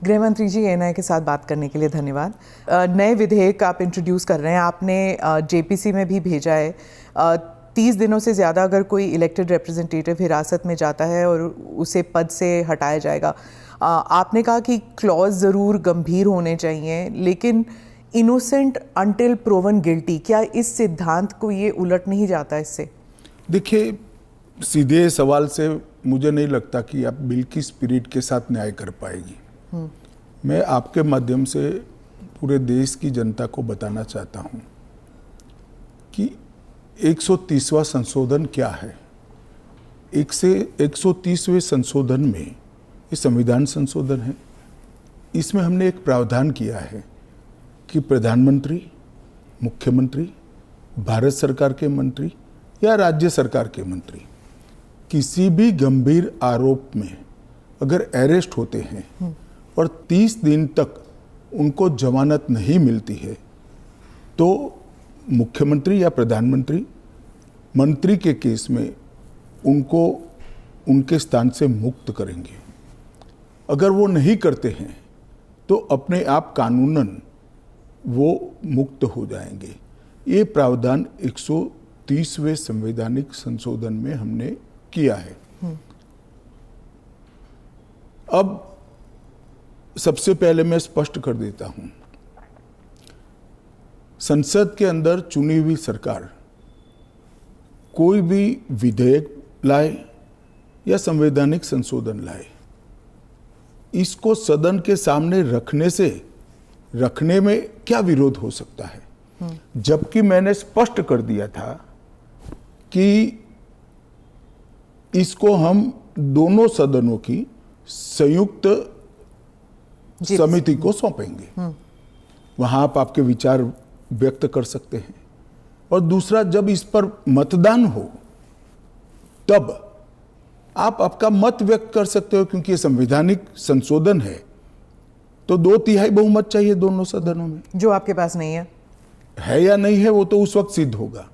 गृह मंत्री जी, एएनआई के साथ बात करने के लिए धन्यवाद। नए विधेयक आप इंट्रोड्यूस कर रहे हैं, आपने जेपीसी में भी भेजा है। 30 दिनों से ज़्यादा अगर कोई इलेक्टेड रिप्रेजेंटेटिव हिरासत में जाता है और उसे पद से हटाया जाएगा। आपने कहा कि क्लॉज ज़रूर गंभीर होने चाहिए, लेकिन इनोसेंट अंटिल प्रूवन गिल्टी, क्या इस सिद्धांत को ये उलट नहीं जाता इससे? देखिए, सीधे सवाल से मुझे नहीं लगता कि आप बिल की स्पिरिट के साथ न्याय कर पाएगी। मैं आपके माध्यम से पूरे देश की जनता को बताना चाहता हूं कि 130वां संशोधन क्या है। 130वें संशोधन में ये संविधान संशोधन है। इसमें हमने एक प्रावधान किया है कि प्रधानमंत्री, मुख्यमंत्री, भारत सरकार के मंत्री या राज्य सरकार के मंत्री किसी भी गंभीर आरोप में अगर अरेस्ट होते हैं और 30 दिन तक उनको जमानत नहीं मिलती है तो मुख्यमंत्री या प्रधानमंत्री मंत्री के केस में उनको उनके स्थान से मुक्त करेंगे। अगर वो नहीं करते हैं तो अपने आप कानूनन वो मुक्त हो जाएंगे। ये प्रावधान 130वें संवैधानिक संशोधन में हमने किया है। अब सबसे पहले मैं स्पष्ट कर देता हूं, संसद के अंदर चुनी हुई सरकार कोई भी विधेयक लाए या संवैधानिक संशोधन लाए, इसको सदन के सामने रखने में क्या विरोध हो सकता है? जबकि मैंने स्पष्ट कर दिया था कि इसको हम दोनों सदनों की संयुक्त समिति को सौंपेंगे। वहां आप आपके विचार व्यक्त कर सकते हैं। और दूसरा, जब इस पर मतदान हो तब आप आपका मत व्यक्त कर सकते हो, क्योंकि ये संवैधानिक संशोधन है तो 2/3 बहुमत चाहिए दोनों सदनों में, जो आपके पास नहीं है या नहीं है वो तो उस वक्त सिद्ध होगा।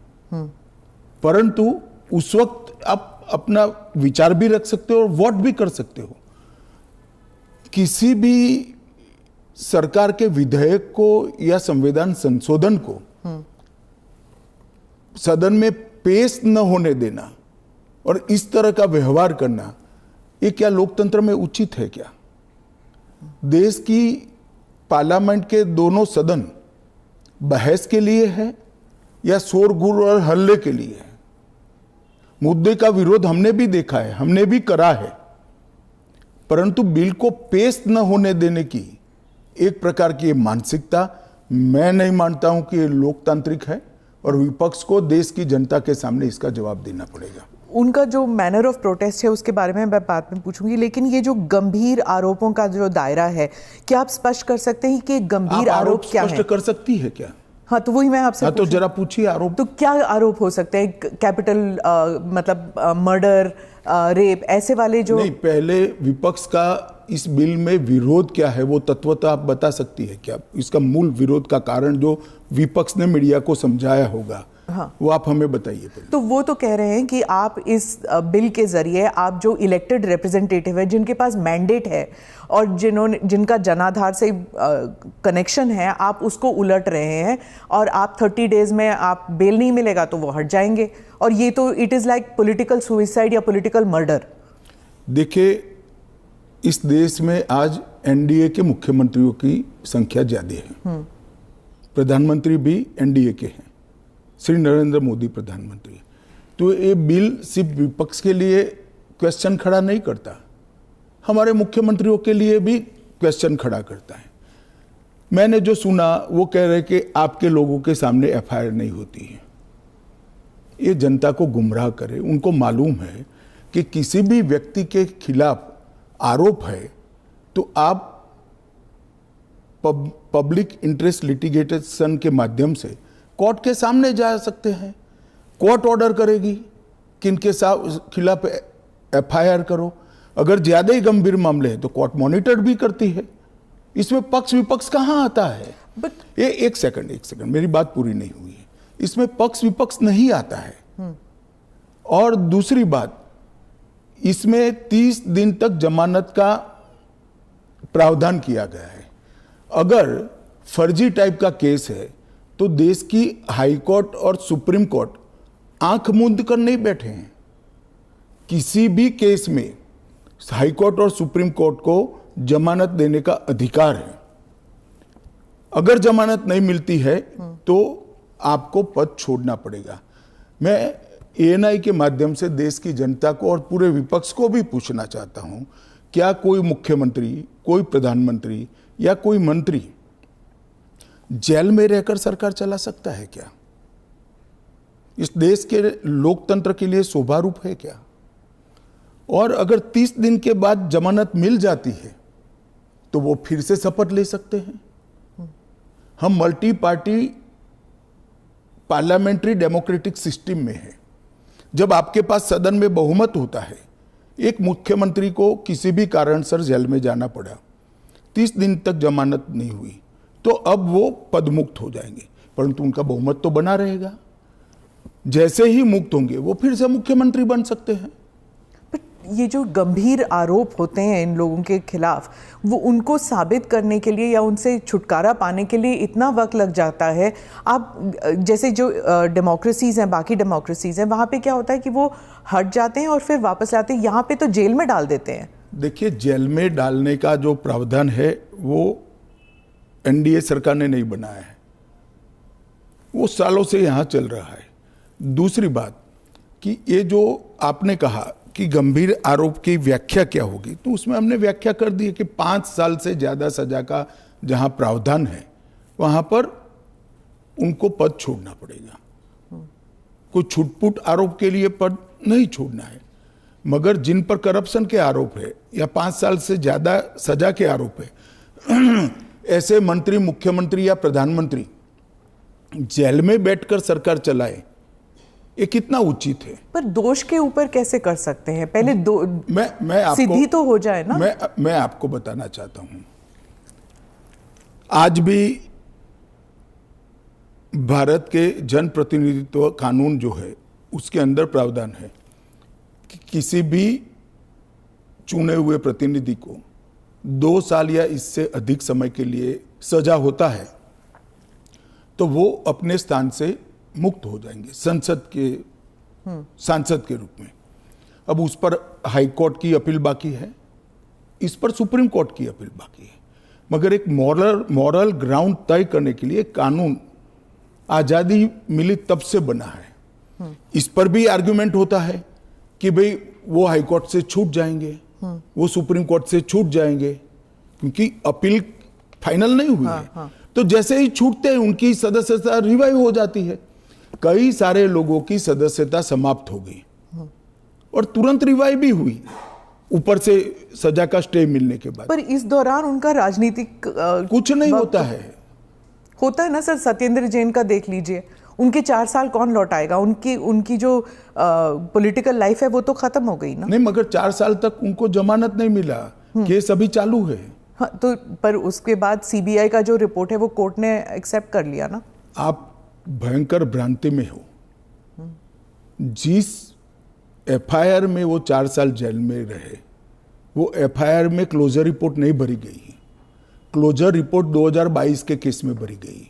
परंतु उस वक्त आप अपना विचार भी रख सकते हो और वोट भी कर सकते हो। किसी भी सरकार के विधेयक को या संविधान संशोधन को सदन में पेश न होने देना और इस तरह का व्यवहार करना, ये क्या लोकतंत्र में उचित है? क्या देश की पार्लियामेंट के दोनों सदन बहस के लिए है या शोरगुल और हल्ले के लिए है? मुद्दे का विरोध हमने भी देखा है, हमने भी करा है, परंतु बिल को पेश न होने देने की एक प्रकार की मानसिकता मैं नहीं मानता हूं कि ये लोकतांत्रिक है और विपक्ष को देश की जनता के सामने इसका जवाब देना पड़ेगा। उनका जो मैनर ऑफ प्रोटेस्ट है उसके बारे में मैं बाद में पूछूंगी, लेकिन ये जो गंभीर आरोपों का जो दायरा है, क्या आप स्पष्ट कर सकते हैं कि गंभीर आरोप क्या है? स्पष्ट कर सकती है क्या? हाँ, तो वही मैं आपसे तो जरा पूछिए आरोप। तो क्या आरोप हो सकते हैं? कैपिटल मतलब मर्डर, रेप, ऐसे वाले जो नहीं, पहले विपक्ष का इस बिल में विरोध क्या है वो तत्वतः आप बता सकती है क्या? इसका मूल विरोध का कारण जो विपक्ष ने मीडिया को समझाया होगा, हाँ, वो आप हमें बताइए। तो वो तो कह रहे हैं कि आप इस बिल के जरिए आप जो इलेक्टेड रिप्रेजेंटेटिव है, जिनके पास मैंडेट है और जिनका जनाधार से कनेक्शन है, आप उसको उलट रहे हैं और आप 30 डेज में आप बेल नहीं मिलेगा तो वो हट जाएंगे। और ये तो it is like political suicide या पॉलिटिकल मर्डर। देखिए, इस देश में आज एनडीए के मुख्यमंत्रियों की संख्या ज्यादा है। प्रधानमंत्री भी एनडीए के हैं, श्री नरेंद्र मोदी प्रधानमंत्री। तो ये बिल सिर्फ विपक्ष के लिए क्वेश्चन खड़ा नहीं करता, हमारे मुख्यमंत्रियों के लिए भी क्वेश्चन खड़ा करता है। मैंने जो सुना वो कह रहे कि आपके लोगों के सामने एफआईआर नहीं होती है। ये जनता को गुमराह करे। उनको मालूम है कि किसी भी व्यक्ति के खिलाफ आरोप है तो आप पब्लिक इंटरेस्ट लिटिगेशन के माध्यम से कोर्ट के सामने जा सकते हैं। कोर्ट ऑर्डर करेगी कि इनके खिलाफ एफआईआर करो। अगर ज्यादा ही गंभीर मामले हैं तो कोर्ट मॉनिटर भी करती है। इसमें पक्ष विपक्ष कहां आता है? ये एक सेकंड मेरी बात पूरी नहीं हुई है। इसमें पक्ष विपक्ष नहीं आता है। और दूसरी बात, इसमें 30 दिन तक जमानत का प्रावधान किया गया है। अगर फर्जी टाइप का केस है तो देश की हाई कोर्ट और सुप्रीम कोर्ट आंख मूंद कर नहीं बैठे हैं। किसी भी केस में हाई कोर्ट और सुप्रीम कोर्ट को जमानत देने का अधिकार है। अगर जमानत नहीं मिलती है तो आपको पद छोड़ना पड़ेगा। मैं एएनआई के माध्यम से देश की जनता को और पूरे विपक्ष को भी पूछना चाहता हूं, क्या कोई मुख्यमंत्री, कोई प्रधानमंत्री या कोई मंत्री जेल में रहकर सरकार चला सकता है क्या? इस देश के लोकतंत्र के लिए शोभा रूप है क्या? और अगर 30 दिन के बाद जमानत मिल जाती है तो वो फिर से शपथ ले सकते हैं। हम multi party parliamentary democratic system में है। जब आपके पास सदन में बहुमत होता है, एक मुख्यमंत्री को किसी भी कारणसर जेल में जाना पड़ा, 30 दिन तक जमानत नहीं हुई, तो अब वो पदमुक्त हो जाएंगे, परंतु उनका बहुमत तो बना रहेगा। जैसे ही मुक्त होंगे वो फिर से मुख्यमंत्री बन सकते हैं। ये जो गंभीर आरोप होते हैं इन लोगों के खिलाफ, वो उनको साबित करने के लिए या उनसे छुटकारा पाने के लिए इतना वक्त लग जाता है। आप जैसे जो डेमोक्रेसीज हैं, बाकी डेमोक्रेसीज हैं, वहाँ पे क्या होता है कि वो हट जाते हैं और फिर वापस आते हैं। यहाँ पे तो जेल में डाल देते हैं। देखिए, जेल में डालने का जो प्रावधान है वो एनडीए सरकार ने नहीं बनाया है, वो सालों से यहाँ चल रहा है। दूसरी बात कि ये जो आपने कहा कि गंभीर आरोप की व्याख्या क्या होगी, तो उसमें हमने व्याख्या कर दी है कि 5 साल से ज़्यादा सजा का जहां प्रावधान है वहां पर उनको पद छोड़ना पड़ेगा। कोई छुटपुट आरोप के लिए पद नहीं छोड़ना है, मगर जिन पर करप्शन के आरोप है या 5 साल से ज़्यादा सजा के आरोप है, ऐसे मंत्री, मुख्यमंत्री या प्रधानमंत्री जेल में बैठकर सरकार चलाए, ये कितना उचित है? पर दोष के ऊपर कैसे कर सकते हैं? पहले मैं आपको सिद्धि तो हो जाए ना। मैं आपको बताना चाहता हूं, आज भी भारत के जन प्रतिनिधित्व कानून जो है उसके अंदर प्रावधान है कि किसी भी चुने हुए प्रतिनिधि को 2 साल या इससे अधिक समय के लिए सजा होता है तो वो अपने स्थान से मुक्त हो जाएंगे सांसद के रूप में। अब उस पर हाई कोर्ट की अपील बाकी है, इस पर सुप्रीम कोर्ट की अपील बाकी है, मगर एक मॉरल ग्राउंड तय करने के लिए कानून आजादी मिली तब से बना है। इस पर भी आर्गुमेंट होता है कि भाई वो हाई कोर्ट से छूट जाएंगे, वो सुप्रीम कोर्ट से छूट जाएंगे, क्योंकि अपील फाइनल नहीं हुई है। तो जैसे ही छूटते हैं उनकी सदस्यता रिवाइव हो जाती है। कई सारे लोगों की सदस्यता समाप्त हो गई और तुरंत रिवाइव भी हुई, ऊपर से सजा का स्टे मिलने के बाद। पर इस दौरान उनका राजनीतिक कुछ नहीं होता है ना सर। सत्येंद्र जैन का देख लीजिए, उनके 4 साल कौन लौटाएगा? उनकी जो पॉलिटिकल लाइफ है वो तो खत्म हो गई ना। नहीं, मगर 4 साल तक उनको जमानत नहीं मिला, केस अभी चालू है। हाँ, तो पर उसके बाद सीबीआई का जो रिपोर्ट है वो कोर्ट ने एक्सेप्ट कर लिया ना। आप भयंकर भ्रांति में हो। जिस एफआईआर में वो 4 साल जेल में रहे, वो एफआईआर में क्लोजर रिपोर्ट नहीं भरी गई है। क्लोजर रिपोर्ट 2022 के केस में भरी गई।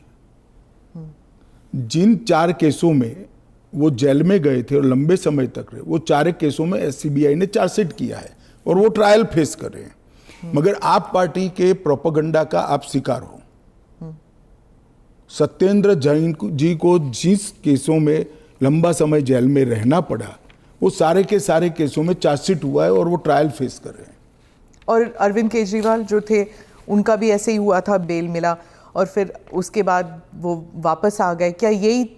जिन 4 केसों में वो जेल में गए थे और लंबे समय तक रहे, वो 4 केसों में सीबीआई ने चार्जशीट किया है और वो ट्रायल फेस कर रहे हैं। मगर आप पार्टी के प्रोपेगेंडा का आप शिकार हो। सत्येंद्र जैन जी को जिस केसों में लंबा समय जेल में रहना पड़ा, वो सारे के सारे केसों में चार्जशीट हुआ है और वो ट्रायल फेस कर रहे हैं। और अरविंद केजरीवाल जो थे, उनका भी ऐसे ही हुआ था, बेल मिला और फिर उसके बाद वो वापस आ गए। क्या यही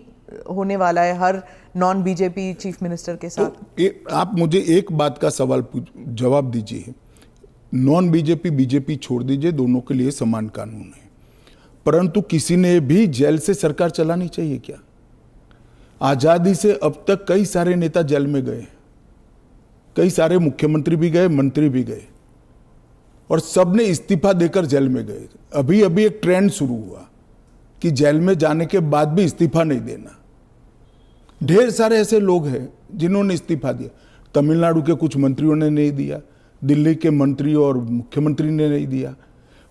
होने वाला है हर नॉन बीजेपी चीफ मिनिस्टर के साथ? तो आप मुझे एक बात का सवाल जवाब दीजिए। नॉन बीजेपी बीजेपी छोड़ दीजिए, दोनों के लिए समान कानून है, परंतु किसी ने भी जेल से सरकार चलानी चाहिए क्या? आजादी से अब तक कई सारे नेता जेल में गए, कई सारे मुख्यमंत्री भी गए, मंत्री भी गए, और सब ने इस्तीफा देकर जेल में गए। अभी अभी एक ट्रेंड शुरू हुआ कि जेल में जाने के बाद भी इस्तीफा नहीं देना। ढेर सारे ऐसे लोग हैं जिन्होंने इस्तीफा दिया। तमिलनाडु के कुछ मंत्रियों ने नहीं दिया, दिल्ली के मंत्री और मुख्यमंत्री ने नहीं दिया,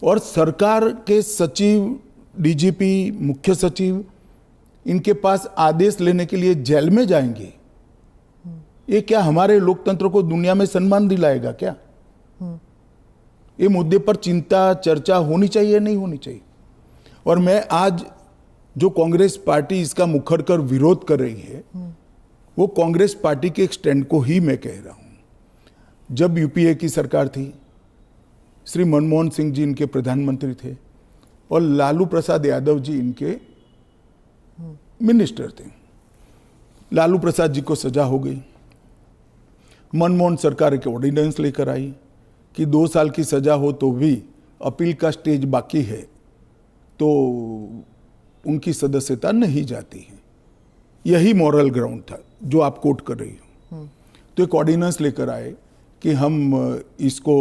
और सरकार के सचिव, डीजीपी, मुख्य सचिव इनके पास आदेश लेने के लिए जेल में जाएंगे। ये क्या हमारे लोकतंत्र को दुनिया में सम्मान दिलाएगा क्या? ये मुद्दे पर चिंता, चर्चा होनी चाहिए, नहीं होनी चाहिए। और मैं आज जो कांग्रेस पार्टी इसका मुखर कर विरोध कर रही है, वो कांग्रेस पार्टी के एक स्टैंड को ही मैं कह रहा हूं। जब यूपीए की सरकार थी, श्री मनमोहन सिंह जी इनके प्रधानमंत्री थे और लालू प्रसाद यादव जी इनके मिनिस्टर थे। लालू प्रसाद जी को सजा हो गई। मनमोहन सरकार एक ऑर्डिनेंस लेकर आई कि 2 साल की सजा हो तो भी अपील का स्टेज बाकी है तो उनकी सदस्यता नहीं जाती है। यही मॉरल ग्राउंड था जो आप कोट कर रही हो। तो एक ऑर्डिनेंस लेकर आए कि हम इसको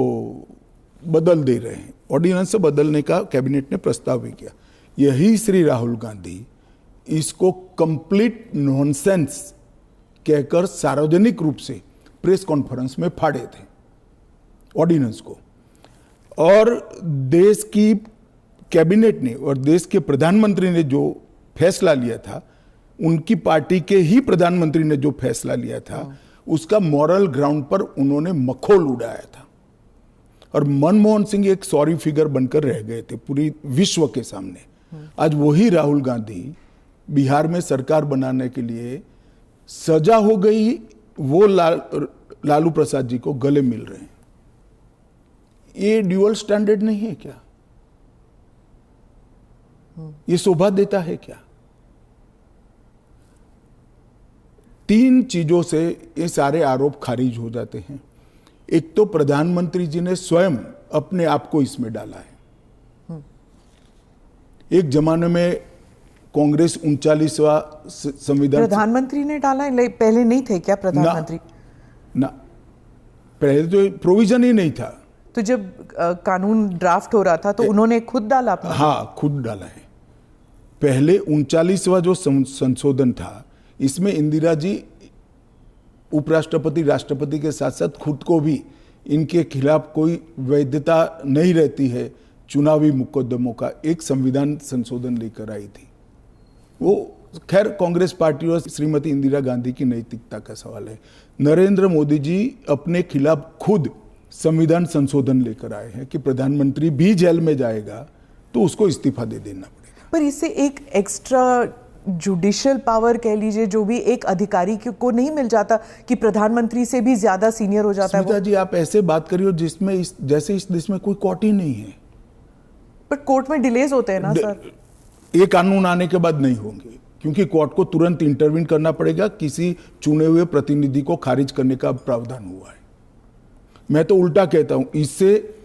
बदल दे रहे हैं। ऑर्डिनेंस से बदलने का कैबिनेट ने प्रस्ताव भी किया। यही श्री राहुल गांधी इसको कंप्लीट नॉनसेंस कहकर सार्वजनिक रूप से प्रेस कॉन्फ्रेंस में फाड़े थे ऑर्डिनेंस को। और देश की कैबिनेट ने और देश के प्रधानमंत्री ने जो फैसला लिया था, उनकी पार्टी के ही प्रधानमंत्री ने जो फैसला लिया था, उसका मॉरल ग्राउंड पर उन्होंने मखौल उड़ाया था। और मनमोहन सिंह एक सॉरी फिगर बनकर रह गए थे पूरी विश्व के सामने। आज वही राहुल गांधी बिहार में सरकार बनाने के लिए सजा हो गई, वो लालू प्रसाद जी को गले मिल रहे हैं। ये ड्यूअल स्टैंडर्ड नहीं है क्या? ये शोभा देता है क्या? 3 चीजों से ये सारे आरोप खारिज हो जाते हैं। एक तो प्रधानमंत्री जी ने स्वयं अपने आप को इसमें डाला है। एक जमाने में कांग्रेस 39वां संविधान, प्रधानमंत्री ने डाला है, पहले नहीं थे क्या प्रधानमंत्री? ना, पहले तो प्रोविजन ही नहीं था। तो जब कानून ड्राफ्ट हो रहा था तो उन्होंने खुद डाला अपना? हाँ, खुद डाला है। पहले 39वां जो संशोधन था, इसमें इंदिरा जी उपराष्ट्रपति, राष्ट्रपति के साथ साथ खुद को भी इनके खिलाफ कोई वैधता नहीं रहती है चुनावी मुकदमों का एक संविधान संशोधन लेकर आई थी। वो खैर कांग्रेस पार्टी और श्रीमती इंदिरा गांधी की नैतिकता का सवाल है। नरेंद्र मोदी जी अपने खिलाफ खुद संविधान संशोधन लेकर आए हैं कि प्रधानमंत्री भी जेल में जाएगा तो उसको इस्तीफा दे देना पड़ेगा। पर इससे एक एक्स्ट्रा जुडिशियल पावर कह लीजिए जो भी एक अधिकारी को नहीं मिल जाता कि प्रधानमंत्री से भी ज्यादा सीनियर हो जाता है वो? जी, आप ऐसे बात करिए जिसमें जैसे इस देश में कोई कोर्ट ही नहीं है। पर कोर्ट में डिलेज होते हैं ना सर? ये कानून आने के बाद नहीं होंगे, क्योंकि कोर्ट को तुरंत इंटरवीन करना पड़ेगा। किसी चुने हुए प्रतिनिधि को खारिज करने का प्रावधान हुआ है। मैं तो उल्टा कहता हूं, इससे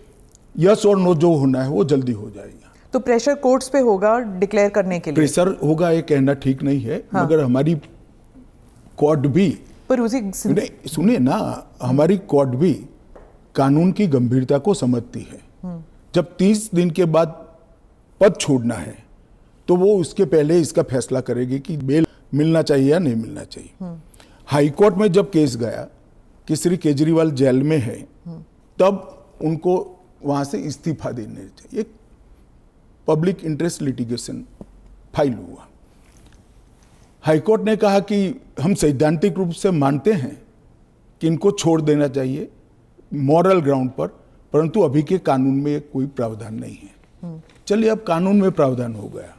यस और नो जो होना है वो जल्दी हो जाएगा। तो प्रेशर कोर्ट्स पे होगा डिक्लेयर करने के लिए? प्रेशर होगा ये कहना ठीक नहीं है। हाँ। मगर हमारी कोर्ट भी, पर उसी सुनिए ना, हमारी कोर्ट भी कानून की गंभीरता को समझती है। जब 30 दिन के बाद पद छोड़ना है तो वो उसके पहले इसका फैसला करेगी कि बेल मिलना चाहिए या नहीं मिलना चाहिए। हाईकोर्ट में जब केस गया कि श्री केजरीवाल जेल में है, तब उनको वहां से इस्तीफा देने चाहिए। एक पब्लिक इंटरेस्ट लिटिगेशन फाइल हुआ। हाईकोर्ट ने कहा कि हम सैद्धांतिक रूप से मानते हैं कि इनको छोड़ देना चाहिए मॉरल ग्राउंड पर, परंतु अभी के कानून में कोई प्रावधान नहीं है। चलिए, अब कानून में प्रावधान हो गया।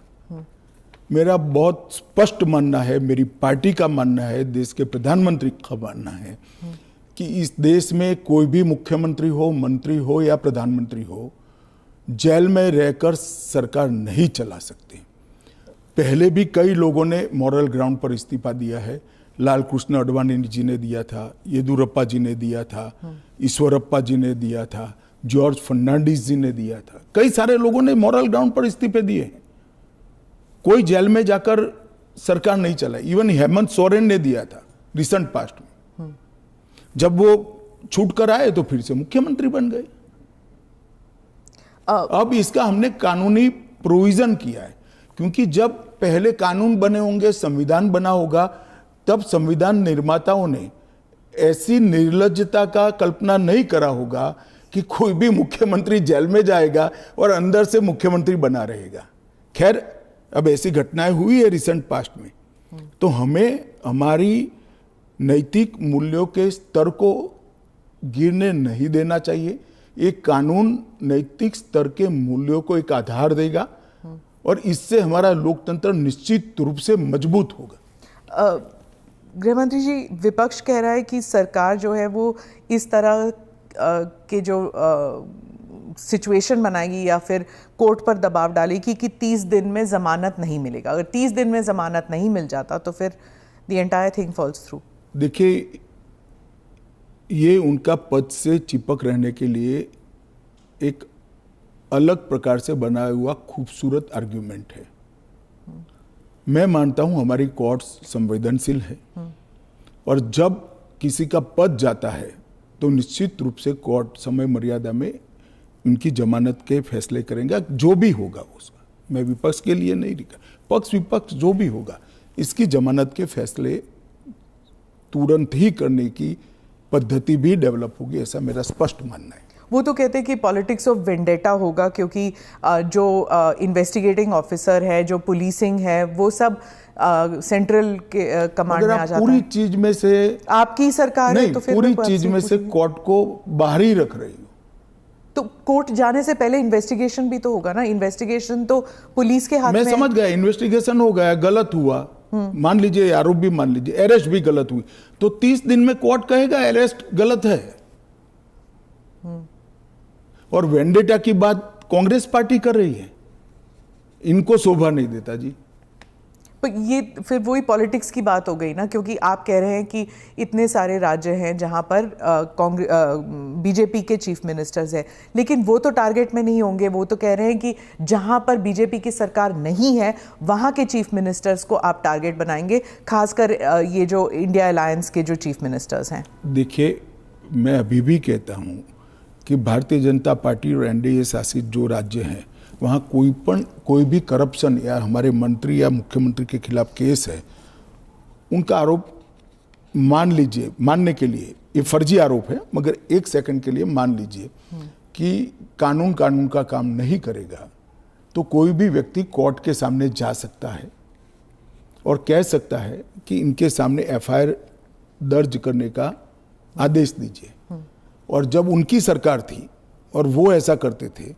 मेरा बहुत स्पष्ट मानना है, मेरी पार्टी का मानना है, देश के प्रधानमंत्री का मानना है कि इस देश में कोई भी मुख्यमंत्री हो, मंत्री हो या प्रधानमंत्री हो, जेल में रहकर सरकार नहीं चला सकते। पहले भी कई लोगों ने मॉरल ग्राउंड पर इस्तीफा दिया है। लाल कृष्ण आडवाणी जी ने दिया था, येदुरप्पा जी ने दिया था, ईश्वरप्पा जी ने दिया था, जॉर्ज फर्नांडिस जी ने दिया था। कई सारे लोगों ने मॉरल ग्राउंड पर इस्तीफे दिए। कोई जेल में जाकर सरकार नहीं चलाई। इवन हेमंत सोरेन ने दिया था रिसेंट पास्ट में। जब वो छूट कर आए तो फिर से मुख्यमंत्री बन गए। अब इसका हमने कानूनी प्रोविजन किया है, क्योंकि जब पहले कानून बने होंगे, संविधान बना होगा, तब संविधान निर्माताओं ने ऐसी निर्लज्जता का कल्पना नहीं करा होगा कि कोई भी मुख्यमंत्री जेल में जाएगा और अंदर से मुख्यमंत्री बना रहेगा। खैर, अब ऐसी घटनाएं हुई है रिसेंट पास्ट में, तो हमें हमारी नैतिक मूल्यों के स्तर को गिरने नहीं देना चाहिए। एक कानून नैतिक स्तर के मूल्यों को एक आधार देगा और इससे हमारा लोकतंत्र निश्चित रूप से मजबूत होगा। गृहमंत्री जी, विपक्ष कह रहा है कि सरकार जो है वो इस तरह के जो सिचुएशन बनाएगी या फिर कोर्ट पर दबाव डालेगी कि 30 दिन में जमानत नहीं मिलेगा। अगर 30 दिन में जमानत नहीं मिल जाता तो फिर the entire thing falls through. देखिए, ये उनका पद से चिपक रहने के लिए एक अलग प्रकार से बनाया हुआ खूबसूरत आर्ग्यूमेंट है। मैं मानता हूं हमारी कोर्ट्स संवेदनशील है और जब किसी का पद जाता है तो निश्चित रूप से कोर्ट समय मर्यादा में उनकी जमानत के फैसले करेंगे, जो भी होगा उसका। मैं विपक्ष के लिए नहीं लिखा, पक्ष विपक्ष जो भी होगा, इसकी जमानत के फैसले तुरंत ही करने की पद्धति भी डेवलप होगी, ऐसा मेरा स्पष्ट मानना है। वो तो कहते हैं कि पॉलिटिक्स ऑफ वेंडेटा होगा, क्योंकि जो इन्वेस्टिगेटिंग ऑफिसर है, जो पुलिसिंग है, वो सब सेंट्रल के कमांड में आ जाता है। पूरी चीज में से आपकी सरकार नहीं, है तो फिर पूरी चीज में से कोर्ट को बाहर ही रख रही हो। तो कोर्ट जाने से पहले इन्वेस्टिगेशन भी तो होगा ना। इन्वेस्टिगेशन तो पुलिस के हाथ में। मैं समझ गया, इन्वेस्टिगेशन हो गया, गलत हुआ, मान लीजिए आरोप भी मान लीजिए, अरेस्ट भी गलत हुई, तो 30 दिन में कोर्ट कहेगा अरेस्ट गलत है। और वेंडेटा की बात कांग्रेस पार्टी कर रही है, इनको शोभा नहीं देता जी। पर ये फिर वही पॉलिटिक्स की बात हो गई ना, क्योंकि आप कह रहे हैं कि इतने सारे राज्य हैं जहां पर बीजेपी के चीफ मिनिस्टर्स हैं, लेकिन वो तो टारगेट में नहीं होंगे। वो तो कह रहे हैं कि जहां पर बीजेपी की सरकार नहीं है वहां के चीफ मिनिस्टर्स को आप टारगेट बनाएंगे, खासकर ये जो इंडिया अलायंस के जो चीफ मिनिस्टर्स हैं। देखिए, मैं अभी भी कहता हूं कि भारतीय जनता पार्टी और एनडीए शासित जो राज्य हैं वहाँ कोई भी करप्शन या हमारे मंत्री या मुख्यमंत्री के खिलाफ केस है, उनका आरोप मान लीजिए, मानने के लिए ये फर्जी आरोप है, मगर एक सेकंड के लिए मान लीजिए कि कानून का काम नहीं करेगा, तो कोई भी व्यक्ति कोर्ट के सामने जा सकता है और कह सकता है कि इनके सामने एफआईआर दर्ज करने का आदेश दीजिए। और जब उनकी सरकार थी और वो ऐसा करते थे,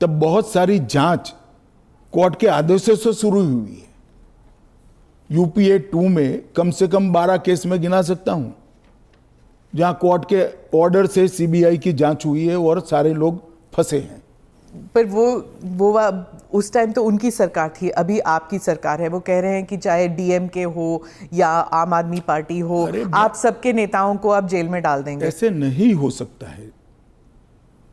तब बहुत सारी जांच कोर्ट के आदेशों से शुरू हुई है। यूपीए 2 में कम से कम 12 केस में गिना सकता हूं जहां कोर्ट के ऑर्डर से सीबीआई की जांच हुई है और सारे लोग फंसे हैं। पर वो उस टाइम तो उनकी सरकार थी, अभी आपकी सरकार है। वो कह रहे हैं कि चाहे डीएमके हो या आम आदमी पार्टी हो, आप सबके नेताओं को आप जेल में डाल देंगे। ऐसे नहीं हो सकता है,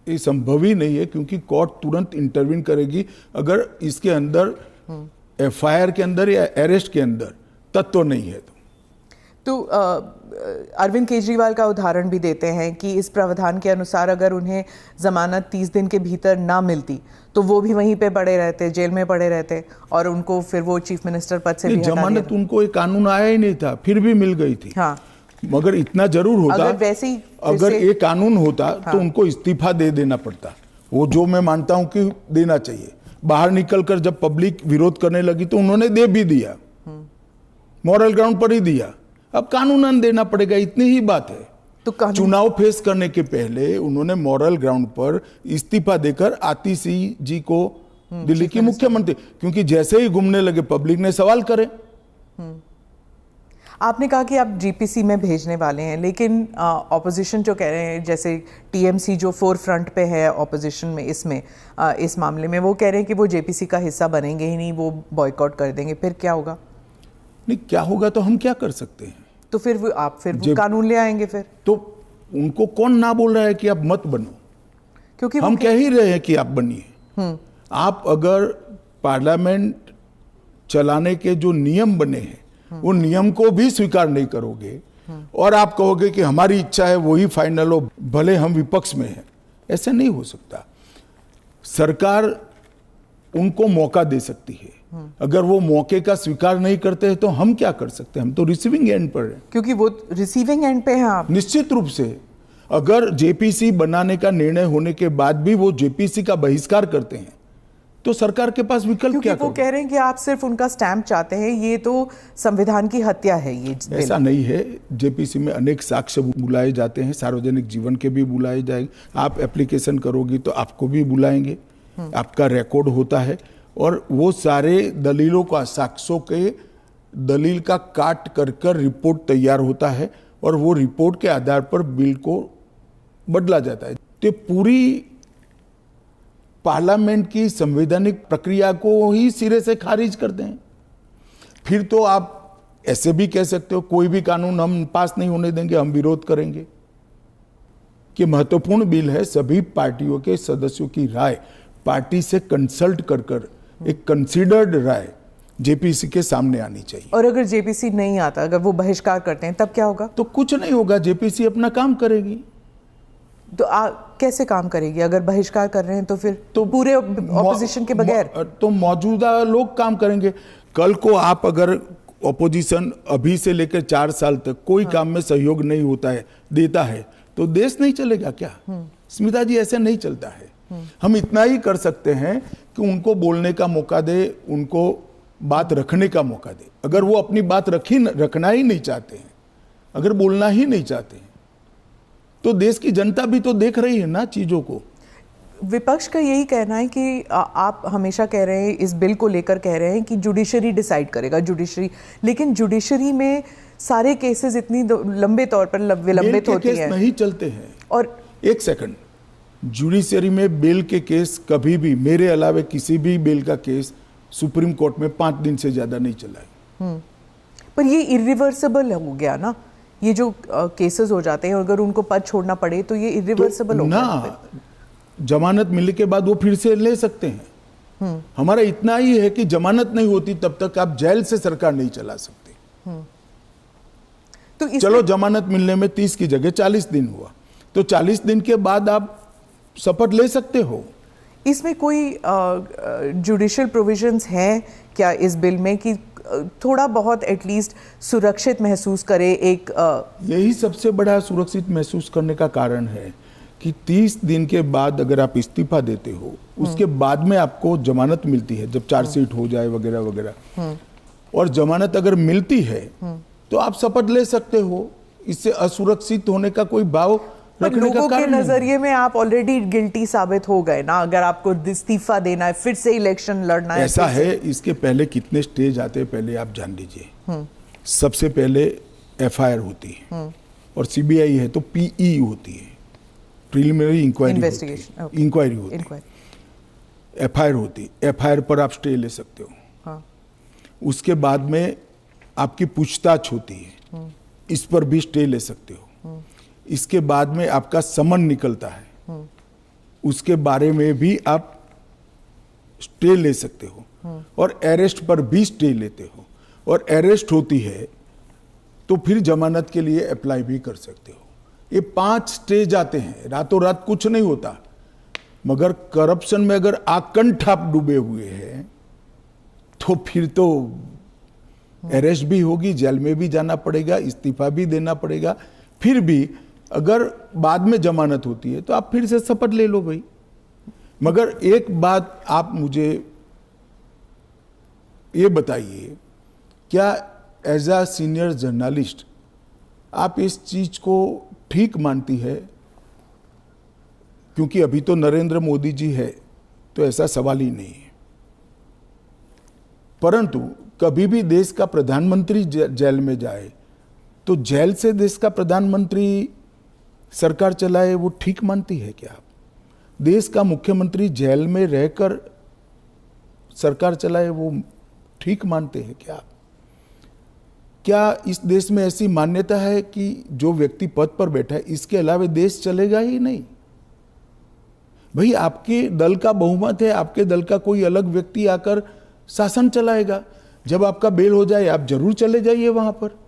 ये संभव ही नहीं है, क्योंकि कोर्ट तुरंत इंटरवीन करेगी अगर इसके अंदर एफआईआर के अंदर या अरेस्ट के अंदर तत्व नहीं है तो अरविंद केजरीवाल का उदाहरण भी देते हैं कि इस प्रावधान के अनुसार अगर उन्हें जमानत 30 दिन के भीतर ना मिलती तो वो भी वहीं पे पड़े रहते, जेल में पड़े रहते, और उनको फिर वो चीफ मिनिस्टर पद से भी हटा दिया। जमानत उनको एक कानून आया ही नहीं था, फिर भी मिल गई थी। हाँ, मगर इतना जरूर होता, अगर ये कानून होता तो उनको इस्तीफा दे देना पड़ता। वो जो मैं मानता हूं कि देना चाहिए। बाहर निकलकर जब पब्लिक विरोध करने लगी तो उन्होंने दे भी दिया, मॉरल ग्राउंड पर ही दिया। अब कानूनन देना पड़ेगा, इतनी ही बात है। तो चुनाव फेस करने के पहले उन्होंने मॉरल ग्राउंड पर इस्तीफा देकर आतिशी जी को दिल्ली की मुख्यमंत्री, क्योंकि जैसे ही घूमने लगे पब्लिक ने सवाल करे। आपने कहा कि आप जीपीसी में भेजने वाले हैं, लेकिन ऑपोजिशन जो कह रहे हैं, जैसे टीएमसी जो फोर फ्रंट पे है ऑपोजिशन में इस मामले में, वो कह रहे हैं कि वो जेपीसी का हिस्सा बनेंगे ही नहीं, वो बॉयकॉट कर देंगे। फिर क्या होगा? नहीं, क्या होगा तो हम क्या कर सकते हैं? तो फिर वो कानून ले आएंगे फिर? तो उनको कौन ना बोल रहा है कि आप मत बनो, क्योंकि हम कह ही रहे हैं कि आप बनिए। आप अगर पार्लियामेंट चलाने के जो नियम बने हैं वो नियम को भी स्वीकार नहीं करोगे और आप कहोगे कि हमारी इच्छा है वही फाइनल हो, भले हम विपक्ष में हैं, ऐसे नहीं हो सकता। सरकार उनको मौका दे सकती है अगर वो मौके का स्वीकार नहीं करते हैं तो हम क्या कर सकते हैं? हम तो रिसीविंग एंड पर हैं। क्योंकि वो रिसीविंग एंड पे हैं आप। निश्चित रूप से अगर जेपीसी बनाने का निर्णय होने के बाद भी वो जेपीसी का बहिष्कार करते हैं तो सरकार के पास विकल्प क्या? वो कह रहे हैं कि आप सिर्फ उनका स्टैंप चाहते हैं, ये तो संविधान की हत्या है। ये ऐसा नहीं है। जेपीसी में अनेक साक्ष्य बुलाए जाते हैं, सार्वजनिक जीवन के भी बुलाए जाएंगे। आप एप्लीकेशन करोगी तो आपको भी बुलाएंगे, आपका रिकॉर्ड होता है और वो सारे दलीलों का, साक्ष्यों के दलील का काट कर रिपोर्ट तैयार होता है और वो रिपोर्ट के आधार पर बिल को बदला जाता है। तो पूरी पार्लियामेंट की संवैधानिक प्रक्रिया को ही सिरे से खारिज करते हैं। फिर तो आप ऐसे भी कह सकते हो कोई भी कानून हम पास नहीं होने देंगे, हम विरोध करेंगे। कि महत्वपूर्ण बिल है, सभी पार्टियों के सदस्यों की राय पार्टी से कंसल्ट कर एक कंसीडर्ड राय जेपीसी के सामने आनी चाहिए। और अगर जेपीसी नहीं आता, अगर वो बहिष्कार करते हैं, तब क्या होगा? तो कुछ नहीं होगा, जेपीसी अपना काम करेगी। तो कैसे काम करेगी? अगर बहिष्कार कर रहे हैं तो फिर तो पूरे ऑपोजिशन के बगैर तो मौजूदा लोग काम करेंगे। कल को आप अगर ऑपोजिशन अभी से लेकर 4 साल तक कोई काम में सहयोग नहीं होता है, देता है, तो देश नहीं चलेगा क्या? स्मिता जी, ऐसे नहीं चलता है। हम इतना ही कर सकते हैं कि उनको बोलने का मौका दे, उनको बात रखने का मौका दे। अगर वो अपनी बात रखना ही नहीं चाहते हैं, अगर बोलना ही नहीं चाहते हैं, तो देश की जनता भी तो देख रही है ना चीजों को। विपक्ष का यही कहना है कि आप हमेशा कह रहे हैं, इस बिल को लेकर कह रहे हैं कि जुडिशरी डिसाइड करेगा, जुडिशरी। लेकिन जुडिशरी में सारे केसेस इतनी लंबे तौर पर विलंबित होती हैं, नहीं चलते हैं। और एक सेकंड, जुडिशरी में बेल के केस कभी भी, मेरे अलावे किसी भी बेल का केस सुप्रीम कोर्ट में 5 दिन से ज्यादा नहीं चला है। पर ये इरिवर्सिबल हो गया ना, ये जो केसेस हो जाते हैं, अगर उनको पद छोड़ना पड़े तो ये इरिवर्सिबल हो गया। जमानत मिलने के बाद वो फिर से ले सकते हैं। हमारा इतना ही है कि जमानत नहीं होती तब तक आप जेल से सरकार नहीं चला सकते। तो चलो, जमानत मिलने में 30 की जगह 40 दिन हुआ, तो 40 दिन के बाद आप शपथ ले सकते हो। इसमें कोई जुडिशियल प्रोविजंस हैं क्या इस बिल में कि थोड़ा बहुत एटलीस्ट सुरक्षित महसूस करे? यही सबसे बड़ा सुरक्षित महसूस करने का कारण है कि 30 दिन के बाद अगर आप इस्तीफा देते हो, उसके बाद में आपको जमानत मिलती है, जब चार्जशीट हो जाए वगैरह वगैरह, और जमानत अगर मिलती है तो आप शपथ ले सकते हो। इससे असुरक्षित होने का कोई भाव रखने का कारण के नजरिए में आप ऑलरेडी गिल्टी साबित हो गए ना। अगर आपको इस्तीफा देना है, फिर से इलेक्शन लड़ना है, ऐसा है। इसके पहले कितने स्टेज आते हैं, पहले आप जान लीजिए। सबसे पहले एफआईआर होती है, और सीबीआई है तो पीई होती है, प्रिलिमिनरी इंक्वायरी होती है। एफआईआर होती है, एफआईआर पर आप स्टे ले सकते हो। उसके बाद में आपकी पूछताछ होती है, इस पर भी स्टे ले सकते हो। इसके बाद में आपका समन निकलता है, उसके बारे में भी आप स्टे ले सकते हो, और अरेस्ट पर भी स्टे लेते हो, और अरेस्ट होती है तो फिर जमानत के लिए अप्लाई भी कर सकते हो। ये 5 स्टेज आते हैं, रातों रात कुछ नहीं होता। मगर करप्शन में अगर आकंठ आप डूबे हुए हैं तो फिर तो अरेस्ट भी होगी, जेल में भी जाना पड़ेगा, इस्तीफा भी देना पड़ेगा। फिर भी अगर बाद में जमानत होती है तो आप फिर से शपथ ले लो भाई। मगर एक बात आप मुझे ये बताइए, क्या एज अ सीनियर जर्नलिस्ट आप इस चीज को ठीक मानती है? क्योंकि अभी तो नरेंद्र मोदी जी है तो ऐसा सवाल ही नहीं है, परंतु कभी भी देश का प्रधानमंत्री जेल में जाए तो जेल से देश का प्रधानमंत्री सरकार चलाए, वो ठीक मानती है क्या आप? देश का मुख्यमंत्री जेल में रहकर सरकार चलाए, वो ठीक मानते हैं क्या आप? क्या इस देश में ऐसी मान्यता है कि जो व्यक्ति पद पर बैठा है इसके अलावा देश चलेगा ही नहीं? भाई, आपके दल का बहुमत है, आपके दल का कोई अलग व्यक्ति आकर शासन चलाएगा। जब आपका बेल हो जाए आप जरूर चले जाइए वहां पर।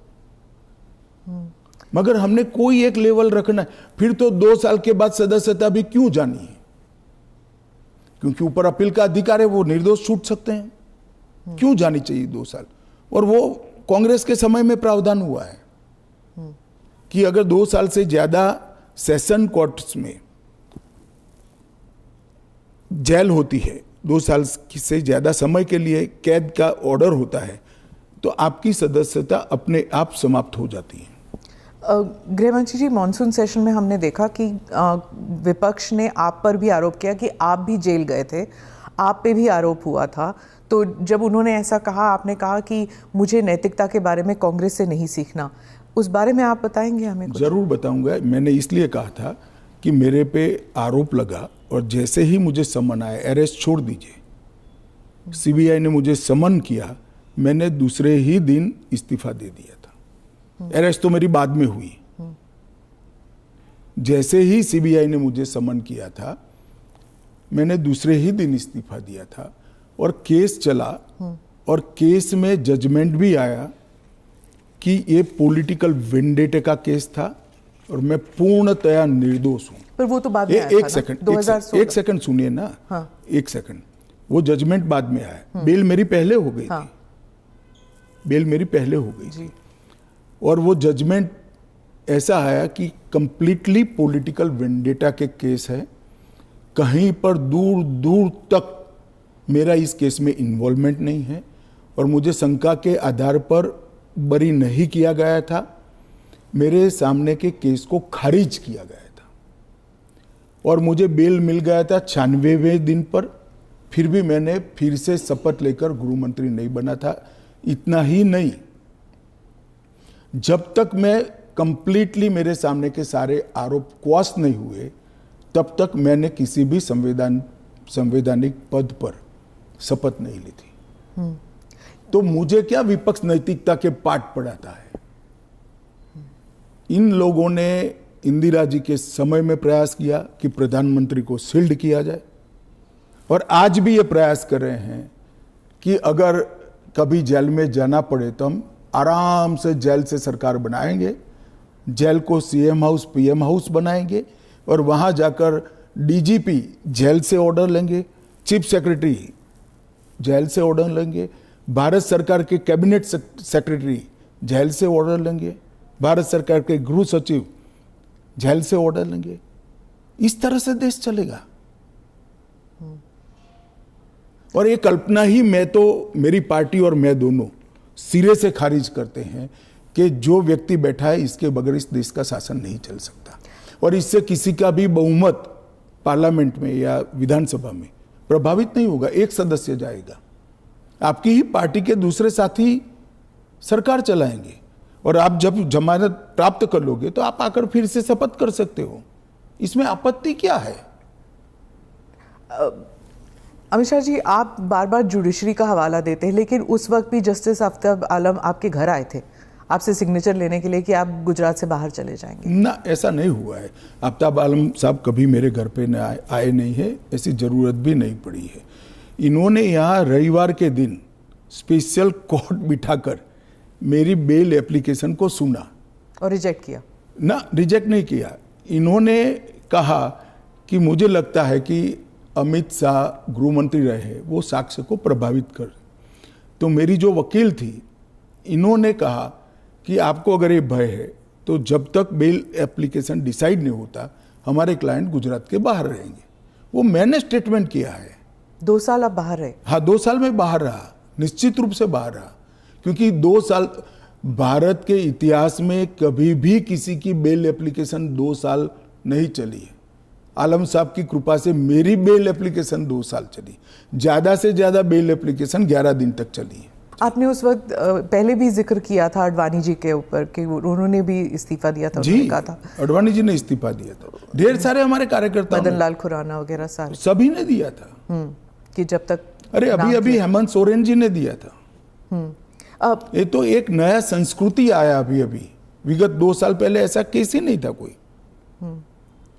मगर हमने कोई एक लेवल रखना है। फिर तो 2 साल के बाद सदस्यता भी क्यों जानी है? क्योंकि ऊपर अपील का अधिकार है, वो निर्दोष छूट सकते हैं। क्यों जानी चाहिए 2 साल? और वो कांग्रेस के समय में प्रावधान हुआ है कि अगर 2 साल से ज्यादा सेशन कोर्ट्स में जेल होती है, 2 साल से ज्यादा समय के लिए कैद का ऑर्डर होता है, तो आपकी सदस्यता अपने आप समाप्त हो जाती है। गृहमंत्री जी, मॉनसून सेशन में हमने देखा कि विपक्ष ने आप पर भी आरोप किया कि आप भी जेल गए थे, आप पे भी आरोप हुआ था। तो जब उन्होंने ऐसा कहा, आपने कहा कि मुझे नैतिकता के बारे में कांग्रेस से नहीं सीखना, उस बारे में आप बताएंगे हमें कुछ? जरूर बताऊंगा। मैंने इसलिए कहा था कि मेरे पे आरोप लगा और जैसे ही मुझे समन आया, अरेस्ट छोड़ दीजिए, सीबीआई ने मुझे समन किया, मैंने दूसरे ही दिन इस्तीफा दे दिया था। अरेस्ट तो मेरी बाद में हुई। जैसे ही सीबीआई ने मुझे समन किया था, मैंने दूसरे ही दिन इस्तीफा दिया था और केस चला और केस में जजमेंट भी आया कि ये पॉलिटिकल वेंडेटे का केस था और मैं पूर्णतया निर्दोष हूं। पर वो तो बाद में आया था ना? एक सेकंड सुनिए ना। हाँ। एक सेकंड, वो जजमेंट बाद में आया। बेल मेरी पहले हो गई थी, बेल मेरी पहले हो गई थी और वो जजमेंट ऐसा आया कि कंप्लीटली पॉलिटिकल वेंडेटा के केस है, कहीं पर दूर दूर तक मेरा इस केस में इन्वॉल्वमेंट नहीं है और मुझे शंका के आधार पर बरी नहीं किया गया था। मेरे सामने के केस को खारिज किया गया था और मुझे बेल मिल गया था 96वें दिन पर। फिर भी मैंने फिर से शपथ लेकर गृह मंत्री नहीं बना था। इतना ही नहीं, जब तक मैं कंप्लीटली मेरे सामने के सारे आरोप क्वाश नहीं हुए, तब तक मैंने किसी भी संवैधानिक पद पर शपथ नहीं ली थी। तो मुझे क्या विपक्ष नैतिकता के पाठ पढ़ाता है? इन लोगों ने इंदिरा जी के समय में प्रयास किया कि प्रधानमंत्री को शील्ड किया जाए और आज भी ये प्रयास कर रहे हैं कि अगर कभी जेल में जाना पड़े तो हम आराम से जेल से सरकार बनाएंगे, जेल को सीएम हाउस पीएम हाउस बनाएंगे और वहां जाकर डीजीपी जेल से ऑर्डर लेंगे, चीफ सेक्रेटरी जेल से ऑर्डर लेंगे, भारत सरकार के कैबिनेट सेक्रेटरी जेल से ऑर्डर लेंगे, भारत सरकार के गृह सचिव जेल से ऑर्डर लेंगे। इस तरह से देश चलेगा। और ये कल्पना ही मैं तो, मेरी पार्टी और मैं दोनों सिरे से खारिज करते हैं कि जो व्यक्ति बैठा है इसके बगैर इस देश का शासन नहीं चल सकता और इससे किसी का भी बहुमत पार्लियामेंट में या विधानसभा में प्रभावित नहीं होगा। एक सदस्य जाएगा, आपकी ही पार्टी के दूसरे साथी सरकार चलाएंगे और आप जब जमानत प्राप्त कर लोगे तो आप आकर फिर से शपथ कर सकते हो। इसमें आपत्ति क्या है? अमित शाह जी, आप बार बार जुडिशरी का हवाला देते हैं, लेकिन उस वक्त भी जस्टिस आफ्ताब आलम आपके घर आए थे आपसे सिग्नेचर लेने के लिए कि आप गुजरात से बाहर चले जाएंगे। ना, ऐसा नहीं हुआ है। आफ्ताब आलम साहब कभी मेरे घर पे न आए नहीं है, ऐसी जरूरत भी नहीं पड़ी है। इन्होंने यहाँ रविवार के दिन स्पेशल कोर्ट बिठाकर मेरी बेल एप्लीकेशन को सुना और रिजेक्ट किया। ना, रिजेक्ट नहीं किया। इन्होंने कहा कि मुझे लगता है कि अमित शाह गृह मंत्री रहे, वो साक्ष्य को प्रभावित कर। तो मेरी जो वकील थी, इन्होंने कहा कि आपको अगर ये भय है तो जब तक बेल एप्लीकेशन डिसाइड नहीं होता हमारे क्लाइंट गुजरात के बाहर रहेंगे। वो मैंने स्टेटमेंट किया है। 2 साल आप बाहर रहे? हाँ, 2 साल में बाहर रहा, निश्चित रूप से बाहर रहा, क्योंकि 2 साल भारत के इतिहास में कभी भी किसी की बेल एप्लीकेशन 2 साल नहीं चली है। आलम साहब की कृपा से मेरी बेल एप्लीकेशन 2 साल चली। ज्यादा से ज्यादा बेल एप्लीकेशन 11 दिन तक चली है। आपने उस वक्त पहले भी जिक्र किया था अडवाणी जी के ऊपर कि उन्होंने भी इस्तीफा दिया था। जी, कहा था अडवाणी जी ने इस्तीफा दिया था। ढेर सारे हमारे कार्यकर्ता, मदन लाल खुराना वगैरह सारे, सभी ने दिया था कि जब तक, अरे अभी हेमंत सोरेन जी ने दिया था। ये तो एक नया संस्कृति आया अभी। विगत 2 साल पहले ऐसा केस ही नहीं था कोई।